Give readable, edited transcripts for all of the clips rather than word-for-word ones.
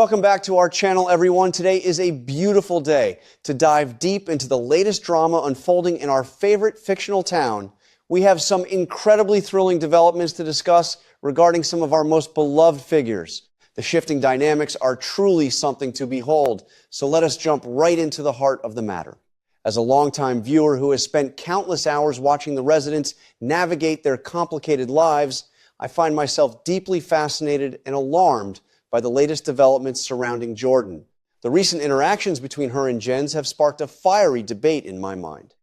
Welcome back to our channel, everyone. Today is a beautiful day to dive deep into the latest drama unfolding in our favorite fictional town. We have some incredibly thrilling developments to discuss regarding some of our most beloved figures. The shifting dynamics are truly something to behold, so let us jump right into the heart of the matter. As a longtime viewer who has spent countless hours watching the residents navigate their complicated lives, I find myself deeply fascinated and alarmed by the latest developments surrounding Jordan. The recent interactions between her and Jens have sparked a fiery debate in my mind.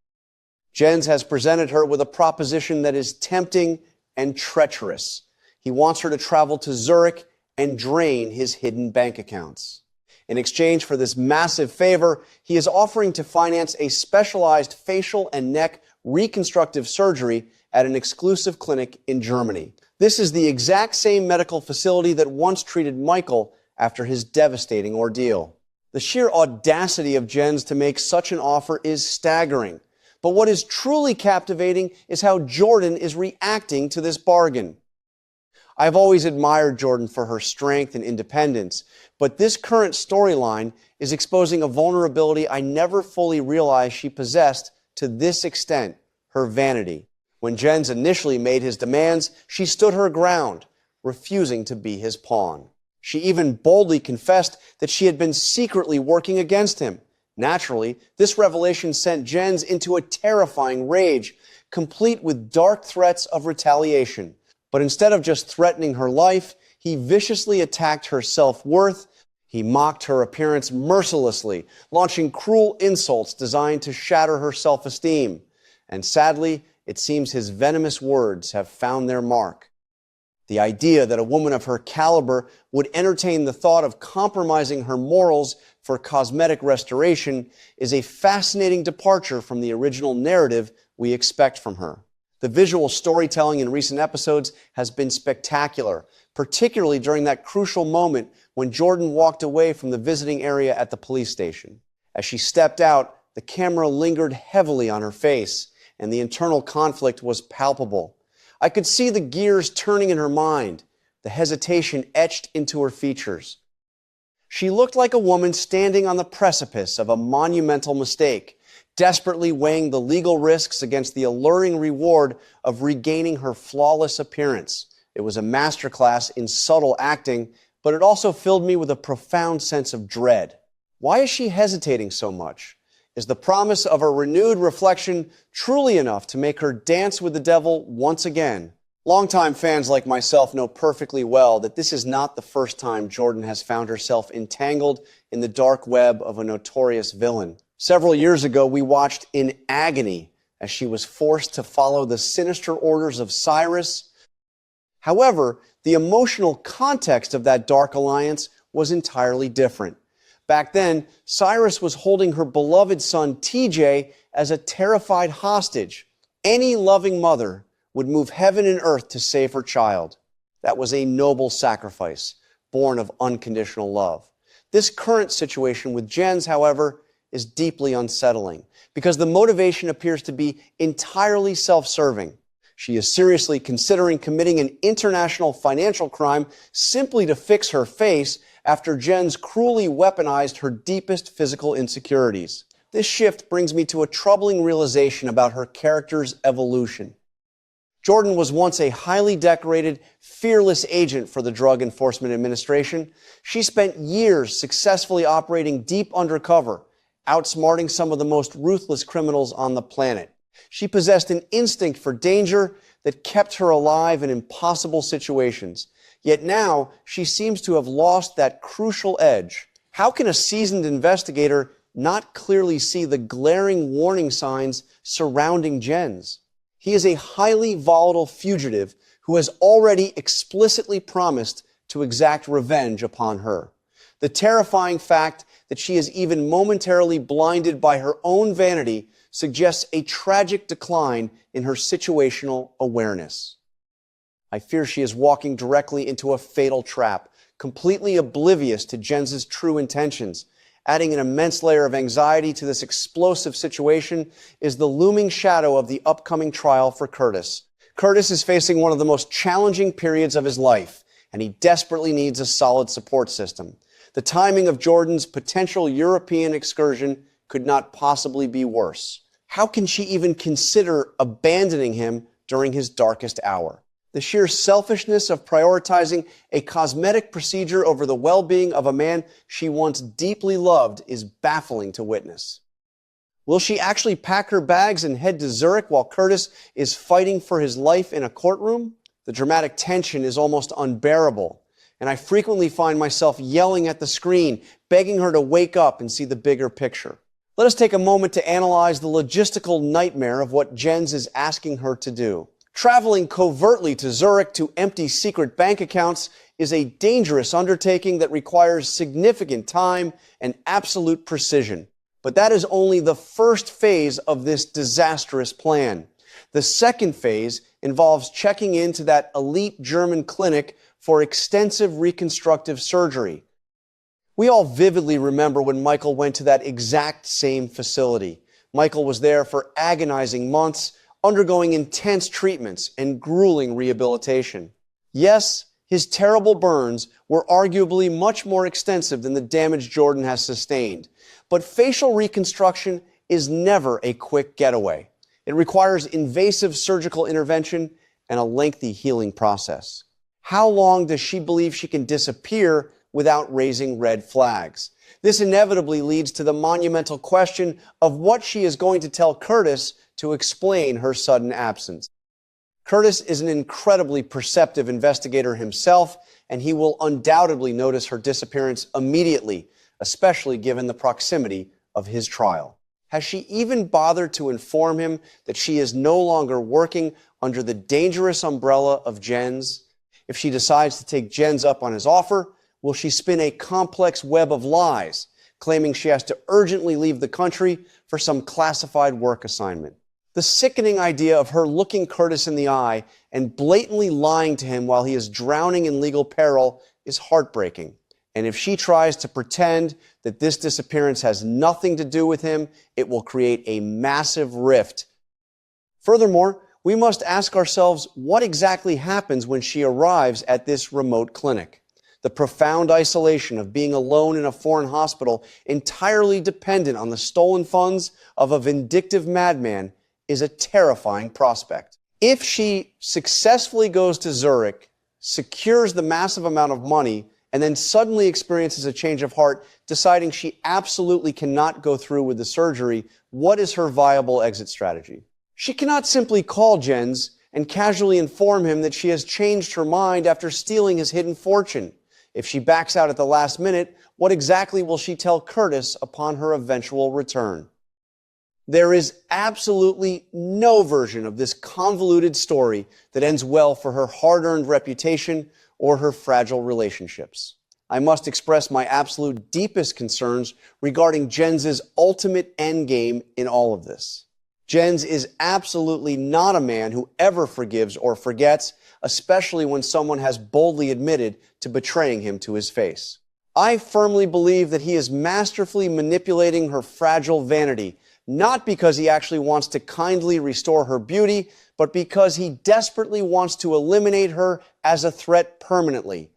Jens has presented her with a proposition that is tempting and treacherous. He wants her to travel to Zurich and drain his hidden bank accounts. In exchange for this massive favor, he is offering to finance a specialized facial and neck reconstructive surgery at an exclusive clinic in Germany. This is the exact same medical facility that once treated Michael after his devastating ordeal. The sheer audacity of Jens to make such an offer is staggering. But what is truly captivating is how Jordan is reacting to this bargain. I've always admired Jordan for her strength and independence, but this current storyline is exposing a vulnerability I never fully realized she possessed to this extent: her vanity. When Jens initially made his demands, she stood her ground, refusing to be his pawn. She even boldly confessed that she had been secretly working against him. Naturally, this revelation sent Jens into a terrifying rage, complete with dark threats of retaliation. But instead of just threatening her life, he viciously attacked her self-worth. He mocked her appearance mercilessly, launching cruel insults designed to shatter her self-esteem. And sadly, it seems his venomous words have found their mark. The idea that a woman of her caliber would entertain the thought of compromising her morals for cosmetic restoration is a fascinating departure from the original narrative we expect from her. The visual storytelling in recent episodes has been spectacular, particularly during that crucial moment when Jordan walked away from the visiting area at the police station. As she stepped out, the camera lingered heavily on her face, and the internal conflict was palpable. I could see the gears turning in her mind, the hesitation etched into her features. She looked like a woman standing on the precipice of a monumental mistake, desperately weighing the legal risks against the alluring reward of regaining her flawless appearance. It was a masterclass in subtle acting, but it also filled me with a profound sense of dread. Why is she hesitating so much? Is the promise of a renewed reflection truly enough to make her dance with the devil once again? Longtime fans like myself know perfectly well that this is not the first time Jordan has found herself entangled in the dark web of a notorious villain. Several years ago, we watched in agony as she was forced to follow the sinister orders of Cyrus. However, the emotional context of that dark alliance was entirely different. Back then, Cyrus was holding her beloved son TJ as a terrified hostage. Any loving mother would move heaven and earth to save her child. That was a noble sacrifice, born of unconditional love. This current situation with Jens, however, is deeply unsettling because the motivation appears to be entirely self-serving. She is seriously considering committing an international financial crime simply to fix her face after Jens cruelly weaponized her deepest physical insecurities. This shift brings me to a troubling realization about her character's evolution. Jordan was once a highly decorated, fearless agent for the Drug Enforcement Administration. She spent years successfully operating deep undercover, outsmarting some of the most ruthless criminals on the planet. She possessed an instinct for danger that kept her alive in impossible situations. Yet now, she seems to have lost that crucial edge. How can a seasoned investigator not clearly see the glaring warning signs surrounding Jens? He is a highly volatile fugitive who has already explicitly promised to exact revenge upon her. The terrifying fact that she is even momentarily blinded by her own vanity suggests a tragic decline in her situational awareness. I fear she is walking directly into a fatal trap, completely oblivious to Jens's true intentions. Adding an immense layer of anxiety to this explosive situation is the looming shadow of the upcoming trial for Curtis. Curtis is facing one of the most challenging periods of his life, and he desperately needs a solid support system. The timing of Jordan's potential European excursion could not possibly be worse. How can she even consider abandoning him during his darkest hour? The sheer selfishness of prioritizing a cosmetic procedure over the well-being of a man she once deeply loved is baffling to witness. Will she actually pack her bags and head to Zurich while Curtis is fighting for his life in a courtroom? The dramatic tension is almost unbearable, and I frequently find myself yelling at the screen, begging her to wake up and see the bigger picture. Let us take a moment to analyze the logistical nightmare of what Jens is asking her to do. Traveling covertly to Zurich to empty secret bank accounts is a dangerous undertaking that requires significant time and absolute precision. But that is only the first phase of this disastrous plan. The second phase involves checking into that elite German clinic for extensive reconstructive surgery. We all vividly remember when Michael went to that exact same facility. Michael was there for agonizing months, undergoing intense treatments and grueling rehabilitation. Yes, his terrible burns were arguably much more extensive than the damage Jordan has sustained. But facial reconstruction is never a quick getaway. It requires invasive surgical intervention and a lengthy healing process. How long does she believe she can disappear without raising red flags? This inevitably leads to the monumental question of what she is going to tell Curtis to explain her sudden absence. Curtis is an incredibly perceptive investigator himself, and he will undoubtedly notice her disappearance immediately, especially given the proximity of his trial. Has she even bothered to inform him that she is no longer working under the dangerous umbrella of Jens? If she decides to take Jens up on his offer, will she spin a complex web of lies, claiming she has to urgently leave the country for some classified work assignment? The sickening idea of her looking Curtis in the eye and blatantly lying to him while he is drowning in legal peril is heartbreaking. And if she tries to pretend that this disappearance has nothing to do with him, it will create a massive rift. Furthermore, we must ask ourselves what exactly happens when she arrives at this remote clinic. The profound isolation of being alone in a foreign hospital, entirely dependent on the stolen funds of a vindictive madman, is a terrifying prospect. If she successfully goes to Zurich, secures the massive amount of money, and then suddenly experiences a change of heart, deciding she absolutely cannot go through with the surgery, what is her viable exit strategy? She cannot simply call Jens and casually inform him that she has changed her mind after stealing his hidden fortune. If she backs out at the last minute, what exactly will she tell Curtis upon her eventual return? There is absolutely no version of this convoluted story that ends well for her hard-earned reputation or her fragile relationships. I must express my absolute deepest concerns regarding Jens's ultimate endgame in all of this. Jens is absolutely not a man who ever forgives or forgets, especially when someone has boldly admitted to betraying him to his face. I firmly believe that he is masterfully manipulating her fragile vanity, not because he actually wants to kindly restore her beauty, but because he desperately wants to eliminate her as a threat permanently.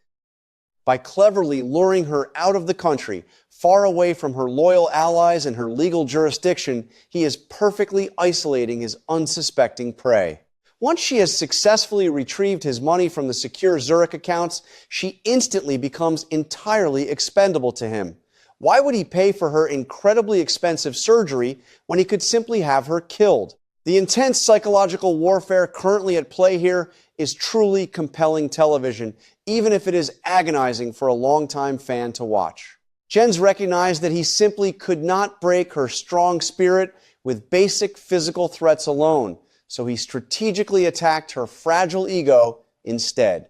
By cleverly luring her out of the country, far away from her loyal allies and her legal jurisdiction, he is perfectly isolating his unsuspecting prey. Once she has successfully retrieved his money from the secure Zurich accounts, she instantly becomes entirely expendable to him. Why would he pay for her incredibly expensive surgery when he could simply have her killed? The intense psychological warfare currently at play here is truly compelling television, even if it is agonizing for a longtime fan to watch. Jens recognized that he simply could not break her strong spirit with basic physical threats alone, so he strategically attacked her fragile ego instead.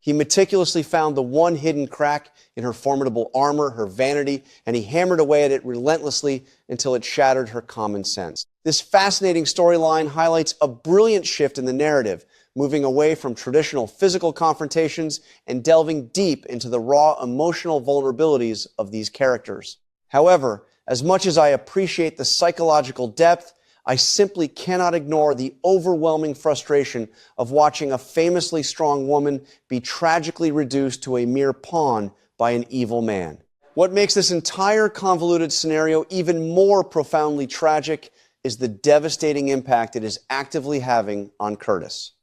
He meticulously found the one hidden crack in her formidable armor, her vanity, and he hammered away at it relentlessly until it shattered her common sense. This fascinating storyline highlights a brilliant shift in the narrative, moving away from traditional physical confrontations and delving deep into the raw emotional vulnerabilities of these characters. However, as much as I appreciate the psychological depth, I simply cannot ignore the overwhelming frustration of watching a famously strong woman be tragically reduced to a mere pawn by an evil man. What makes this entire convoluted scenario even more profoundly tragic is the devastating impact it is actively having on Curtis.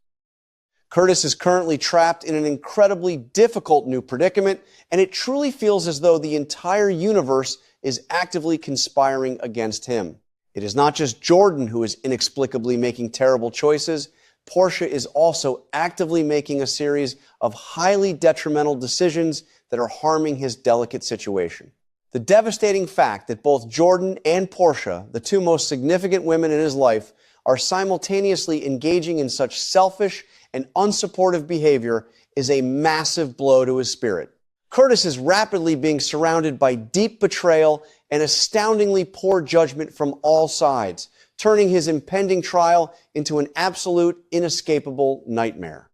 Curtis is currently trapped in an incredibly difficult new predicament, and it truly feels as though the entire universe is actively conspiring against him. It is not just Jordan who is inexplicably making terrible choices. Portia is also actively making a series of highly detrimental decisions that are harming his delicate situation. The devastating fact that both Jordan and Portia, the two most significant women in his life, are simultaneously engaging in such selfish and unsupportive behavior is a massive blow to his spirit. Curtis is rapidly being surrounded by deep betrayal and astoundingly poor judgment from all sides, turning his impending trial into an absolute, inescapable nightmare.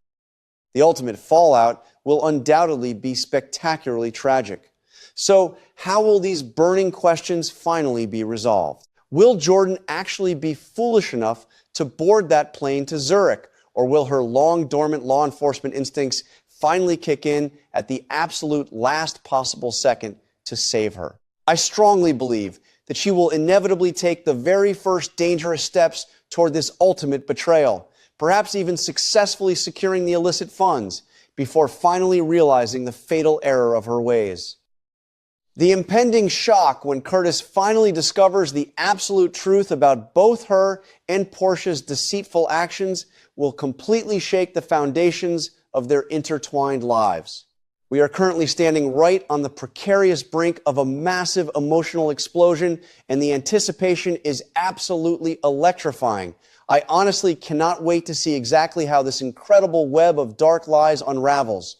The ultimate fallout will undoubtedly be spectacularly tragic. So, how will these burning questions finally be resolved? Will Jordan actually be foolish enough to board that plane to Zurich, or will her long-dormant law enforcement instincts finally kick in at the absolute last possible second to save her? I strongly believe that she will inevitably take the very first dangerous steps toward this ultimate betrayal, perhaps even successfully securing the illicit funds, before finally realizing the fatal error of her ways. The impending shock when Curtis finally discovers the absolute truth about both her and Portia's deceitful actions will completely shake the foundations of their intertwined lives. We are currently standing right on the precarious brink of a massive emotional explosion, and the anticipation is absolutely electrifying. I honestly cannot wait to see exactly how this incredible web of dark lies unravels.